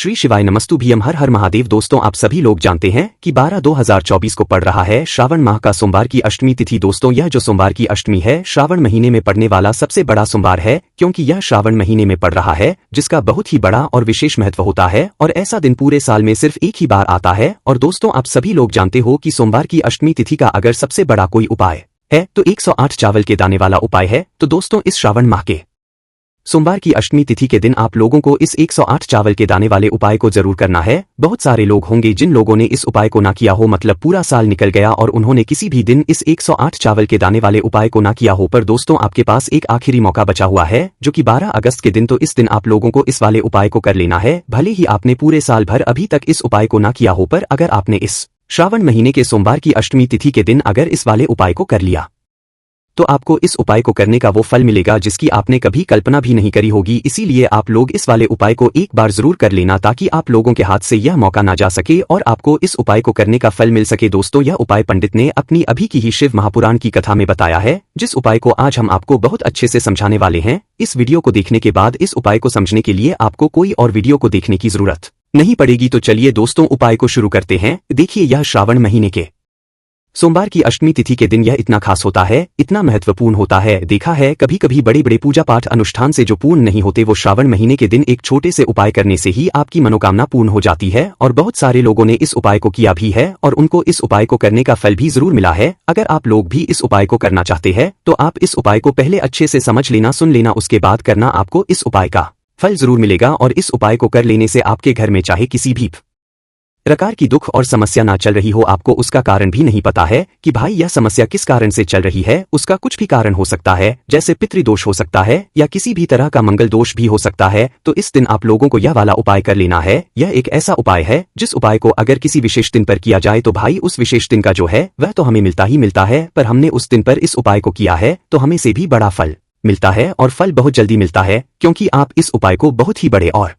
श्री शिवाय नमस्तुभ्यम। हर हर महादेव। दोस्तों आप सभी लोग जानते हैं कि 12/2024 को पड़ रहा है श्रावण माह का सोमवार की अष्टमी तिथि। दोस्तों यह जो सोमवार की अष्टमी है श्रावण महीने में पड़ने वाला सबसे बड़ा सोमवार है, क्योंकि यह श्रावण महीने में पड़ रहा है जिसका बहुत ही बड़ा और विशेष महत्व होता है और ऐसा दिन पूरे साल में सिर्फ एक ही बार आता है। और दोस्तों आप सभी लोग जानते हो कि सोमवार की अष्टमी तिथि का अगर सबसे बड़ा कोई उपाय है तो 108 चावल के दाने वाला उपाय है। तो दोस्तों इस श्रावण माह के सोमवार की अष्टमी तिथि के दिन आप लोगों को इस 108 चावल के दाने वाले उपाय को जरूर करना है। बहुत सारे लोग होंगे जिन लोगों ने इस उपाय को ना किया हो, मतलब पूरा साल निकल गया और उन्होंने किसी भी दिन इस 108 चावल के दाने वाले उपाय को ना किया हो। पर दोस्तों आपके पास एक आखिरी मौका बचा हुआ है जो कि 12 अगस्त के दिन। तो इस दिन आप लोगों को इस वाले उपाय को कर लेना है, भले ही आपने पूरे साल भर अभी तक इस उपाय को ना किया हो। पर अगर आपने इस श्रावण महीने के सोमवार की अष्टमी तिथि के दिन अगर इस वाले उपाय को कर लिया तो आपको इस उपाय को करने का वो फल मिलेगा जिसकी आपने कभी कल्पना भी नहीं करी होगी। इसीलिए आप लोग इस वाले उपाय को एक बार जरूर कर लेना ताकि आप लोगों के हाथ से यह मौका ना जा सके और आपको इस उपाय को करने का फल मिल सके। दोस्तों यह उपाय पंडित ने अपनी अभी की ही शिव महापुराण की कथा में बताया है, जिस उपाय को आज हम आपको बहुत अच्छे से समझाने वाले हैं। इस वीडियो को देखने के बाद इस उपाय को समझने के लिए आपको कोई और वीडियो को देखने की जरूरत नहीं पड़ेगी। तो चलिए दोस्तों उपाय को शुरू करते हैं। देखिए यह श्रावण महीने के सोमवार की अष्टमी तिथि के दिन यह इतना खास होता है, इतना महत्वपूर्ण होता है। देखा है कभी कभी बड़े बड़े पूजा पाठ अनुष्ठान से जो पूर्ण नहीं होते वो श्रावण महीने के दिन एक छोटे से उपाय करने से ही आपकी मनोकामना पूर्ण हो जाती है। और बहुत सारे लोगों ने इस उपाय को किया भी है और उनको इस उपाय को करने का फल भी जरूर मिला है। अगर आप लोग भी इस उपाय को करना चाहते हैं तो आप इस उपाय को पहले अच्छे से समझ लेना, सुन लेना, उसके बाद करना। आपको इस उपाय का फल जरूर मिलेगा और इस उपाय को कर लेने से आपके घर में चाहे किसी भी प्रकार की दुख और समस्या ना चल रही हो, आपको उसका कारण भी नहीं पता है कि भाई यह समस्या किस कारण से चल रही है, उसका कुछ भी कारण हो सकता है, जैसे पितृदोष हो सकता है या किसी भी तरह का मंगल दोष भी हो सकता है। तो इस दिन आप लोगों को यह वाला उपाय कर लेना है। यह एक ऐसा उपाय है जिस उपाय को अगर किसी विशेष दिन पर किया जाए तो भाई उस विशेष दिन का जो है वह तो हमें मिलता ही मिलता है, पर हमने उस दिन पर इस उपाय को किया है तो हमें से भी बड़ा फल मिलता है और फल बहुत जल्दी मिलता है, क्योंकि आप इस उपाय को बहुत ही बड़े और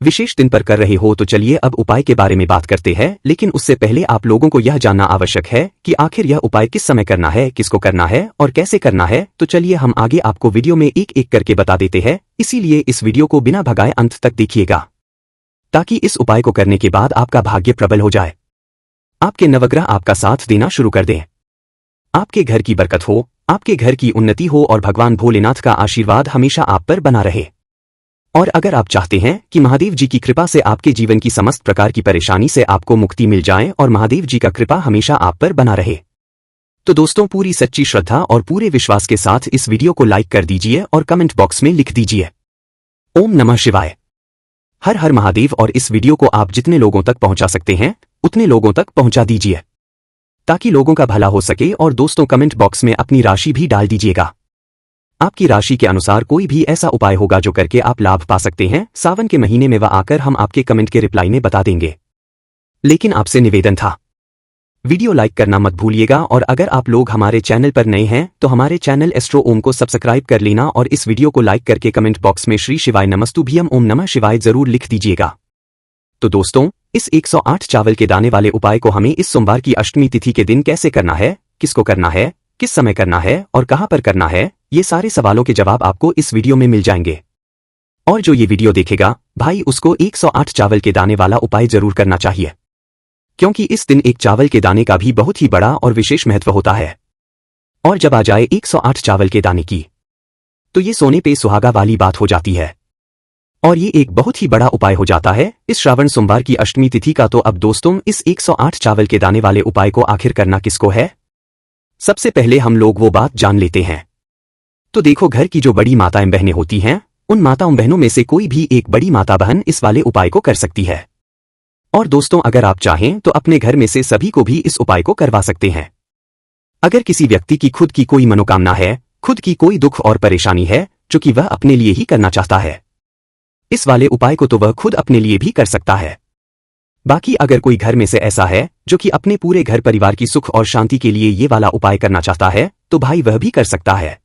विशेष दिन पर कर रहे हो। तो चलिए अब उपाय के बारे में बात करते हैं, लेकिन उससे पहले आप लोगों को यह जानना आवश्यक है कि आखिर यह उपाय किस समय करना है, किसको करना है और कैसे करना है। तो चलिए हम आगे आपको वीडियो में एक एक करके बता देते हैं, इसीलिए इस वीडियो को बिना भगाए अंत तक देखिएगा ताकि इस उपाय को करने के बाद आपका भाग्य प्रबल हो जाए, आपके नवग्रह आपका साथ देना शुरू कर दें, आपके घर की बरकत हो, आपके घर की उन्नति हो और भगवान भोलेनाथ का आशीर्वाद हमेशा आप पर बना रहे। और अगर आप चाहते हैं कि महादेव जी की कृपा से आपके जीवन की समस्त प्रकार की परेशानी से आपको मुक्ति मिल जाए और महादेव जी का कृपा हमेशा आप पर बना रहे, तो दोस्तों पूरी सच्ची श्रद्धा और पूरे विश्वास के साथ इस वीडियो को लाइक कर दीजिए और कमेंट बॉक्स में लिख दीजिए ओम नमः शिवाय, हर हर महादेव। और इस वीडियो को आप जितने लोगों तक पहुंचा सकते हैं उतने लोगों तक पहुंचा दीजिए ताकि लोगों का भला हो सके। और दोस्तों कमेंट बॉक्स में अपनी राशि भी डाल दीजिएगा, आपकी राशि के अनुसार कोई भी ऐसा उपाय होगा जो करके आप लाभ पा सकते हैं। सावन के महीने में वह आकर हम आपके कमेंट के रिप्लाई में बता देंगे, लेकिन आपसे निवेदन था वीडियो लाइक करना मत भूलिएगा। और अगर आप लोग हमारे चैनल पर नए हैं तो हमारे चैनल एस्ट्रो ओम को सब्सक्राइब कर लेना और इस वीडियो को लाइक करके कमेंट बॉक्स में श्री शिवाय नमस्तुभ्यम ओम नमः शिवाय जरूर लिख दीजिएगा। तो दोस्तों इस 108 चावल के दाने वाले उपाय को हमें इस सोमवार की अष्टमी तिथि के दिन कैसे करना है, किसको करना है, किस समय करना है और कहां पर करना है, ये सारे सवालों के जवाब आपको इस वीडियो में मिल जाएंगे। और जो ये वीडियो देखेगा भाई उसको 108 चावल के दाने वाला उपाय जरूर करना चाहिए, क्योंकि इस दिन एक चावल के दाने का भी बहुत ही बड़ा और विशेष महत्व होता है। और जब आ जाए 108 चावल के दाने की तो ये सोने पे सुहागा वाली बात हो जाती है और ये एक बहुत ही बड़ा उपाय हो जाता है इस श्रावण सोमवार की अष्टमी तिथि का। तो अब दोस्तों इस 108 चावल के दाने वाले उपाय को आखिर करना किसको है, सबसे पहले हम लोग वो बात जान लेते हैं। तो देखो घर की जो बड़ी माताएं बहनें होती हैं उन माताओं बहनों में से कोई भी एक बड़ी माता बहन इस वाले उपाय को कर सकती है। और दोस्तों अगर आप चाहें तो अपने घर में से सभी को भी इस उपाय को करवा सकते हैं। अगर किसी व्यक्ति की खुद की कोई मनोकामना है, खुद की कोई दुख और परेशानी है जो कि वह अपने लिए ही करना चाहता है, इस वाले उपाय को तो वह खुद अपने लिए भी कर सकता है। बाकी अगर कोई घर में से ऐसा है जो कि अपने पूरे घर परिवार की सुख और शांति के लिए ये वाला उपाय करना चाहता है तो भाई वह भी कर सकता है,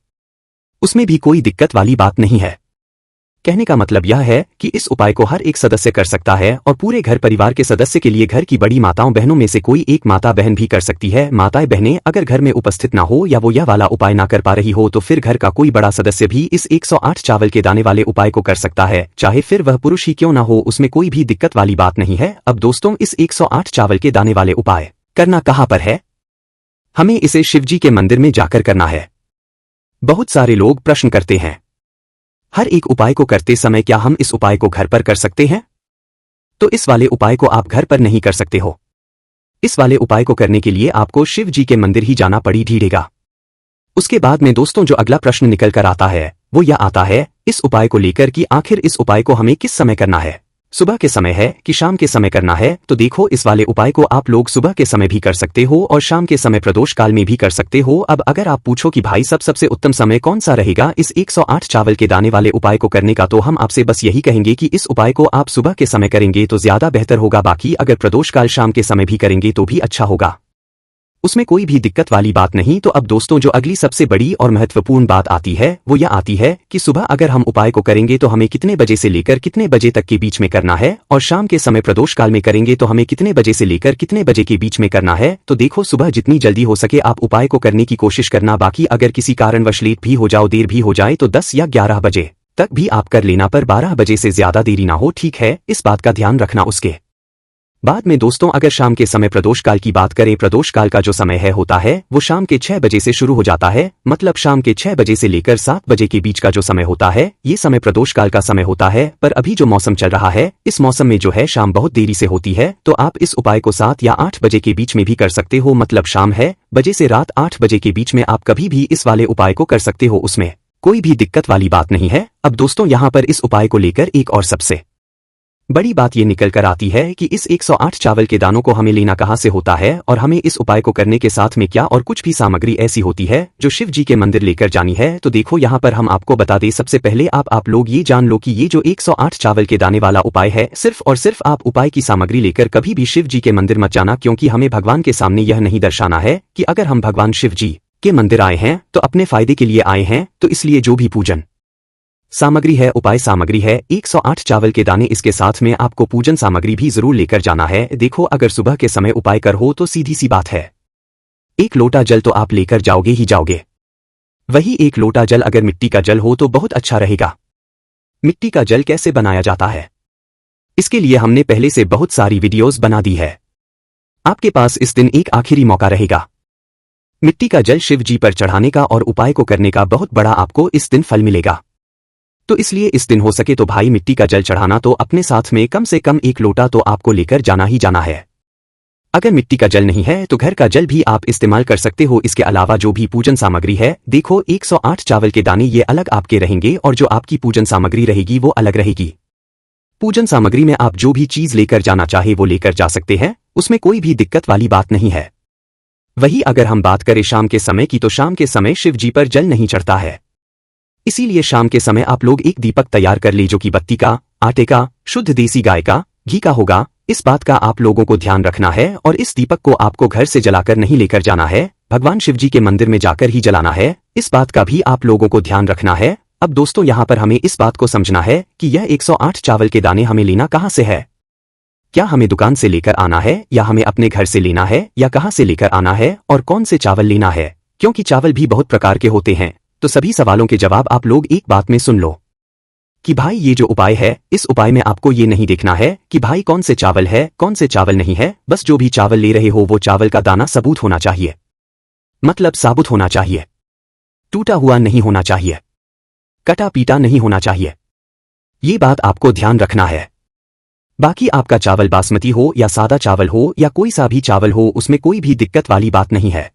उसमें भी कोई दिक्कत वाली बात नहीं है। कहने का मतलब यह है कि इस उपाय को हर एक सदस्य कर सकता है और पूरे घर परिवार के सदस्य के लिए घर की बड़ी माताओं बहनों में से कोई एक माता बहन भी कर सकती है। माताएं बहनें अगर घर में उपस्थित ना हो या वो यह वाला उपाय ना कर पा रही हो तो फिर घर का कोई बड़ा सदस्य भी इस 108 चावल के दाने वाले उपाय को कर सकता है, चाहे फिर वह पुरुष ही क्यों ना हो, उसमें कोई भी दिक्कत वाली बात नहीं है। अब दोस्तों, इस 108 चावल के दाने वाले उपाय करना कहाँ पर है? हमें इसे शिवजी के मंदिर में जाकर करना है। बहुत सारे लोग प्रश्न करते हैं, हर एक उपाय को करते समय क्या हम इस उपाय को घर पर कर सकते हैं? तो इस वाले उपाय को आप घर पर नहीं कर सकते हो। इस वाले उपाय को करने के लिए आपको शिव जी के मंदिर ही जाना पड़ेगा। उसके बाद में दोस्तों जो अगला प्रश्न निकल कर आता है वो यह आता है इस उपाय को लेकर कि आखिर इस उपाय को हमें किस समय करना है, सुबह के समय है कि शाम के समय करना है? तो देखो, इस वाले उपाय को आप लोग सुबह के समय भी कर सकते हो और शाम के समय प्रदोष काल में भी कर सकते हो। अब अगर आप पूछो कि भाई सबसे उत्तम समय कौन सा रहेगा इस 108 चावल के दाने वाले उपाय को करने का, तो हम आपसे बस यही कहेंगे कि इस उपाय को आप सुबह के समय करेंगे तो ज्यादा बेहतर होगा। बाकी अगर प्रदोष काल शाम के समय भी करेंगे तो भी अच्छा होगा, उसमें कोई भी दिक्कत वाली बात नहीं। तो अब दोस्तों जो अगली सबसे बड़ी और महत्वपूर्ण बात आती है वो यह आती है कि सुबह अगर हम उपाय को करेंगे तो हमें कितने बजे से लेकर कितने बजे तक के बीच में करना है, और शाम के समय प्रदोष काल में करेंगे तो हमें कितने बजे से लेकर कितने बजे के बीच में करना है। तो देखो, सुबह जितनी जल्दी हो सके आप उपाय को करने की कोशिश करना। बाकी अगर किसी कारणवश लेट भी हो जाओ, देर भी हो जाए तो 10 या 11 बजे तक भी आप कर लेना, पर 12 बजे से ज्यादा देरी ना हो, ठीक है? इस बात का ध्यान रखना। उसके बाद में दोस्तों अगर शाम के समय प्रदोष काल की बात करें, प्रदोष काल का जो समय है होता है वो शाम के 6 बजे से शुरू हो जाता है। मतलब शाम के 6 बजे से लेकर 7 बजे के बीच का जो समय होता है ये समय प्रदोष काल का समय होता है। पर अभी जो मौसम चल रहा है इस मौसम में जो है शाम बहुत देरी से होती है, तो आप इस उपाय को 7 या 8 बजे के बीच में भी कर सकते हो। मतलब शाम है बजे से रात 8 बजे के बीच में आप कभी भी इस वाले उपाय को कर सकते हो, उसमें कोई भी दिक्कत वाली बात नहीं है। अब दोस्तों यहाँ पर इस उपाय को लेकर एक और सबसे बड़ी बात ये निकल कर आती है कि इस 108 चावल के दानों को हमें लेना कहाँ से होता है, और हमें इस उपाय को करने के साथ में क्या और कुछ भी सामग्री ऐसी होती है जो शिव जी के मंदिर लेकर जानी है। तो देखो यहाँ पर हम आपको बता दें, सबसे पहले आप लोग ये जान लो कि ये जो 108 चावल के दाने वाला उपाय है, सिर्फ और सिर्फ आप उपाय की सामग्री लेकर कभी भी शिव जी के मंदिर मत जाना, क्योंकि हमें भगवान के सामने यह नहीं दर्शाना है कि अगर हम भगवान शिव जी के मंदिर आए हैं तो अपने फायदे के लिए आए हैं। तो इसलिए जो भी पूजन सामग्री है, उपाय सामग्री है 108 चावल के दाने, इसके साथ में आपको पूजन सामग्री भी जरूर लेकर जाना है। देखो, अगर सुबह के समय उपाय कर हो तो सीधी सी बात है 1 लोटा जल तो आप लेकर जाओगे ही जाओगे। वही 1 लोटा जल अगर मिट्टी का जल हो तो बहुत अच्छा रहेगा। मिट्टी का जल कैसे बनाया जाता है इसके लिए हमने पहले से बहुत सारी वीडियोस बना दी है। आपके पास इस दिन एक आखिरी मौका रहेगा मिट्टी का जल शिव जी पर चढ़ाने का और उपाय को करने का। बहुत बड़ा आपको इस दिन फल मिलेगा। तो इसलिए इस दिन हो सके तो भाई मिट्टी का जल चढ़ाना तो अपने साथ में कम से कम 1 लोटा तो आपको लेकर जाना ही जाना है। अगर मिट्टी का जल नहीं है तो घर का जल भी आप इस्तेमाल कर सकते हो। इसके अलावा जो भी पूजन सामग्री है, देखो 108 चावल के दाने ये अलग आपके रहेंगे और जो आपकी पूजन सामग्री रहेगी वो अलग रहेगी। पूजन सामग्री में आप जो भी चीज लेकर जाना चाहे वो लेकर जा सकते हैं, उसमें कोई भी दिक्कत वाली बात नहीं है। वही अगर हम बात करें शाम के समय की, तो शाम के समय शिव जी पर जल नहीं चढ़ता है, इसीलिए शाम के समय आप लोग एक दीपक तैयार कर ले जो कि बत्ती का, आटे का, शुद्ध देसी गाय का घी का होगा। इस बात का आप लोगों को ध्यान रखना है, और इस दीपक को आपको घर से जलाकर नहीं लेकर जाना है, भगवान शिव जी के मंदिर में जाकर ही जलाना है। इस बात का भी आप लोगों को ध्यान रखना है। अब दोस्तों यहाँ पर हमें इस बात को समझना है कि यह 108 चावल के दाने हमें लेना कहाँ से है। क्या हमें दुकान से लेकर आना है या हमें अपने घर से लेना है, या कहाँ से लेकर आना है और कौन से चावल लेना है, क्योंकि चावल भी बहुत प्रकार के होते हैं। तो सभी सवालों के जवाब आप लोग एक बात में सुन लो कि भाई ये जो उपाय है, इस उपाय में आपको ये नहीं देखना है कि भाई कौन से चावल है कौन से चावल नहीं है। बस जो भी चावल ले रहे हो वो चावल का दाना सबूत होना चाहिए, मतलब साबुत होना चाहिए, टूटा हुआ नहीं होना चाहिए, कटा पीटा नहीं होना चाहिए। ये बात आपको ध्यान रखना है। बाकी आपका चावल बासमती हो या सादा चावल हो या कोई सा भी चावल हो, उसमें कोई भी दिक्कत वाली बात नहीं है।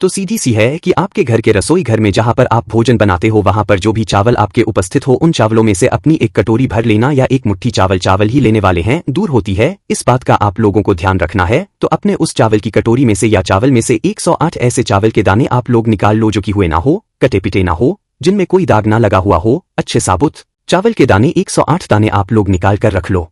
तो सीधी सी है कि आपके घर के रसोई घर में जहां पर आप भोजन बनाते हो वहां पर जो भी चावल आपके उपस्थित हो, उन चावलों में से अपनी एक कटोरी भर लेना, या एक मुट्ठी चावल ही लेने वाले हैं, दूर होती है, इस बात का आप लोगों को ध्यान रखना है। तो अपने उस चावल की कटोरी में से या चावल में से 108 ऐसे चावल के दाने आप लोग निकाल लो जो कि हुए ना हो, कटे पिटे ना हो, जिनमें कोई दाग ना लगा हुआ हो, अच्छे साबुत चावल के दाने 108 दाने आप लोग निकाल कर रख लो।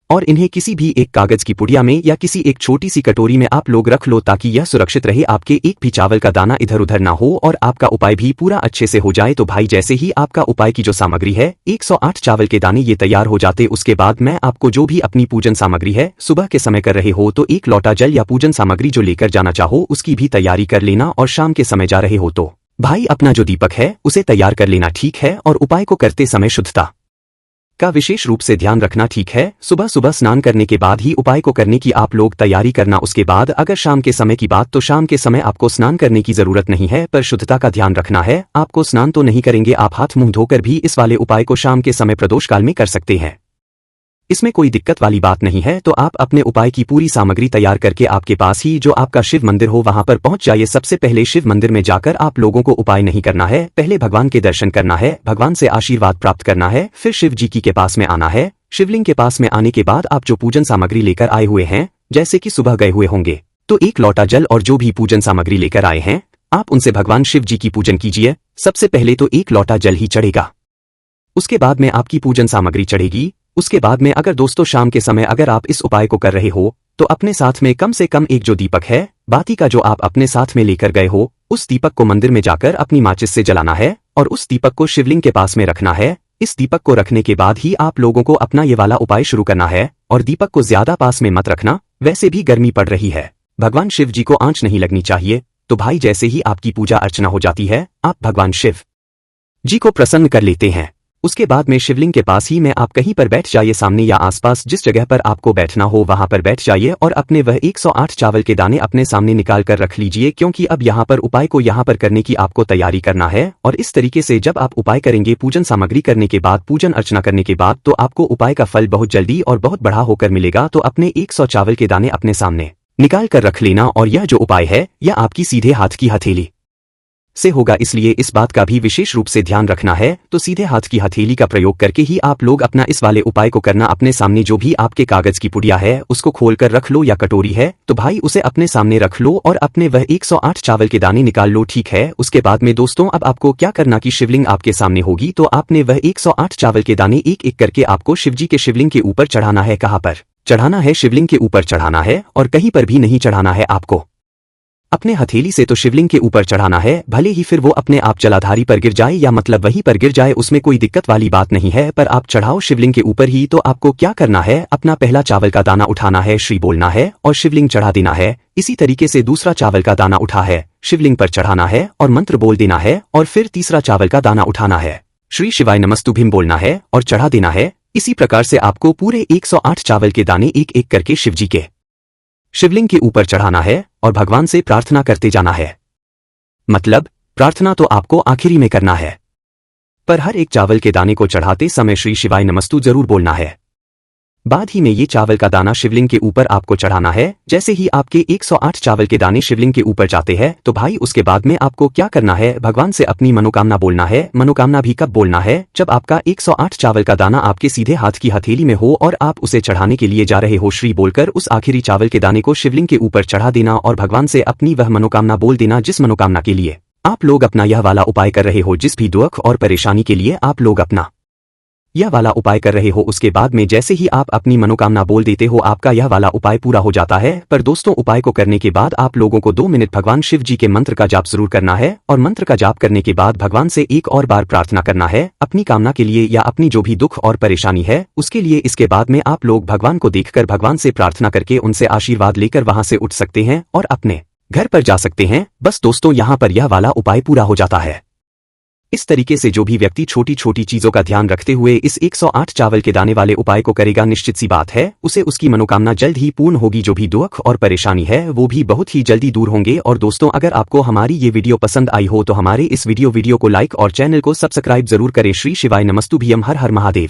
और इन्हें किसी भी एक कागज की पुड़िया में या किसी एक छोटी सी कटोरी में आप लोग रख लो ताकि यह सुरक्षित रहे, आपके एक भी चावल का दाना इधर उधर ना हो और आपका उपाय भी पूरा अच्छे से हो जाए। तो भाई जैसे ही आपका उपाय की जो सामग्री है 108 चावल के दाने ये तैयार हो जाते, उसके बाद मैं आपको जो भी अपनी पूजन सामग्री है सुबह के समय कर रहे हो तो एक लोटा जल या पूजन सामग्री जो लेकर जाना चाहो उसकी भी तैयारी कर लेना, और शाम के समय जा रहे हो तो भाई अपना जो दीपक है उसे तैयार कर लेना, ठीक है। और उपाय को करते समय शुद्धता का विशेष रूप से ध्यान रखना, ठीक है। सुबह सुबह स्नान करने के बाद ही उपाय को करने की आप लोग तैयारी करना। उसके बाद अगर शाम के समय की बात, तो शाम के समय आपको स्नान करने की जरूरत नहीं है, पर शुद्धता का ध्यान रखना है। आपको स्नान तो नहीं करेंगे, आप हाथ मुंह धोकर भी इस वाले उपाय को शाम के समय प्रदोष काल में कर सकते हैं, इसमें कोई दिक्कत वाली बात नहीं है। तो आप अपने उपाय की पूरी सामग्री तैयार करके आपके पास ही जो आपका शिव मंदिर हो वहां पर पहुंच जाइए। सबसे पहले शिव मंदिर में जाकर आप लोगों को उपाय नहीं करना है, पहले भगवान के दर्शन करना है, भगवान से आशीर्वाद प्राप्त करना है, फिर शिव जी की के पास में आना है। शिवलिंग के पास में आने के बाद आप जो पूजन सामग्री लेकर आए हुए हैं, जैसे कि सुबह गए हुए होंगे तो एक लोटा जल और जो भी पूजन सामग्री लेकर आए हैं आप उनसे भगवान शिव जी की पूजन कीजिए। सबसे पहले तो एक लोटा जल ही चढ़ेगा, उसके बाद में आपकी पूजन सामग्री चढ़ेगी। उसके बाद में अगर दोस्तों शाम के समय अगर आप इस उपाय को कर रहे हो तो अपने साथ में कम से कम एक जो दीपक है बाती का जो आप अपने साथ में लेकर गए हो, उस दीपक को मंदिर में जाकर अपनी माचिस से जलाना है और उस दीपक को शिवलिंग के पास में रखना है। इस दीपक को रखने के बाद ही आप लोगों को अपना ये वाला उपाय शुरू करना है, और दीपक को ज्यादा पास में मत रखना, वैसे भी गर्मी पड़ रही है, भगवान शिव जी को आंच नहीं लगनी चाहिए। तो भाई जैसे ही आपकी पूजा अर्चना हो जाती है आप भगवान शिव जी को प्रसन्न कर लेते हैं। उसके बाद में शिवलिंग के पास ही में आप कहीं पर बैठ जाइए, सामने या आसपास जिस जगह पर आपको बैठना हो वहां पर बैठ जाइए और अपने वह 108 चावल के दाने अपने सामने निकाल कर रख लीजिए, क्योंकि अब यहाँ पर उपाय को यहाँ पर करने की आपको तैयारी करना है। और इस तरीके से जब आप उपाय करेंगे पूजन सामग्री करने के बाद, पूजन अर्चना करने के बाद, तो आपको उपाय का फल बहुत जल्दी और बहुत बड़ा होकर मिलेगा। तो अपने 100 चावल के दाने अपने सामने निकाल कर रख लेना, और यह जो उपाय है यह आपकी सीधे हाथ की हथेली से होगा, इसलिए इस बात का भी विशेष रूप से ध्यान रखना है। तो सीधे हाथ की हथेली का प्रयोग करके ही आप लोग अपना इस वाले उपाय को करना। अपने सामने जो भी आपके कागज की पुड़िया है उसको खोलकर रख लो, या कटोरी है तो भाई उसे अपने सामने रख लो और अपने वह 108 चावल के दाने निकाल लो, ठीक है। उसके बाद में दोस्तों अब आपको क्या करना कि शिवलिंग आपके सामने होगी, तो आपने वह 108 चावल के दाने एक एक करके आपको शिवजी के शिवलिंग के ऊपर चढ़ाना है। कहाँ पर चढ़ाना है? शिवलिंग के ऊपर चढ़ाना है, और कहीं पर भी नहीं चढ़ाना है, आपको अपने हथेली से तो शिवलिंग के ऊपर चढ़ाना है। भले ही फिर वो अपने आप जलाधारी पर गिर जाए या मतलब वहीं पर गिर जाए, उसमें कोई दिक्कत वाली बात नहीं है, पर आप चढ़ाओ शिवलिंग के ऊपर ही। तो आपको क्या करना है, अपना पहला चावल का दाना उठाना है, श्री बोलना है और शिवलिंग चढ़ा देना है। इसी तरीके से दूसरा चावल का दाना उठा है, शिवलिंग पर चढ़ाना है और मंत्र बोल देना है, और फिर तीसरा चावल का दाना उठाना है, श्री शिवाय नमस्तुभ्यं बोलना है और चढ़ा देना है। इसी प्रकार से आपको पूरे 108 चावल के दाने एक एक करके शिवजी के शिवलिंग के ऊपर चढ़ाना है और भगवान से प्रार्थना करते जाना है। मतलब प्रार्थना तो आपको आखिरी में करना है, पर हर एक चावल के दाने को चढ़ाते समय श्री शिवाय नमस्तु जरूर बोलना है। बाद ही में ये चावल का दाना शिवलिंग के ऊपर आपको चढ़ाना है। जैसे ही आपके 108 चावल के दाने शिवलिंग के ऊपर जाते हैं तो भाई उसके बाद में आपको क्या करना है, भगवान से अपनी मनोकामना बोलना है। मनोकामना भी कब बोलना है, जब आपका 108 चावल का दाना आपके सीधे हाथ की हथेली में हो और आप उसे चढ़ाने के लिए जा रहे हो। श्री बोलकर उस आखिरी चावल के दाने को शिवलिंग के ऊपर चढ़ा देना और भगवान से अपनी वह मनोकामना बोल देना, जिस मनोकामना के लिए आप लोग अपना यह वाला उपाय कर रहे हो, जिस भी दुख और परेशानी के लिए आप लोग अपना यह वाला उपाय कर रहे हो। उसके बाद में जैसे ही आप अपनी मनोकामना बोल देते हो आपका यह वाला उपाय पूरा हो जाता है। पर दोस्तों उपाय को करने के बाद आप लोगों को 2 मिनट भगवान शिव जी के मंत्र का जाप जरूर करना है, और मंत्र का जाप करने के बाद भगवान से एक और बार प्रार्थना करना है अपनी कामना के लिए या अपनी जो भी दुख और परेशानी है उसके लिए। इसके बाद में आप लोग भगवान को देखकर भगवान से प्रार्थना करके उनसे आशीर्वाद लेकर वहां से उठ सकते हैं और अपने घर पर जा सकते हैं। बस दोस्तों यहाँ पर यह वाला उपाय पूरा हो जाता है। इस तरीके से जो भी व्यक्ति छोटी छोटी चीजों का ध्यान रखते हुए इस 108 चावल के दाने वाले उपाय को करेगा, निश्चित सी बात है उसे उसकी मनोकामना जल्द ही पूर्ण होगी। जो भी दुख और परेशानी है वो भी बहुत ही जल्दी दूर होंगे। और दोस्तों अगर आपको हमारी ये वीडियो पसंद आई हो तो हमारे इस वीडियो को लाइक और चैनल को सब्सक्राइब जरूर करें। श्री शिवाय नमस्तुभ्यं। हर हर महादेव।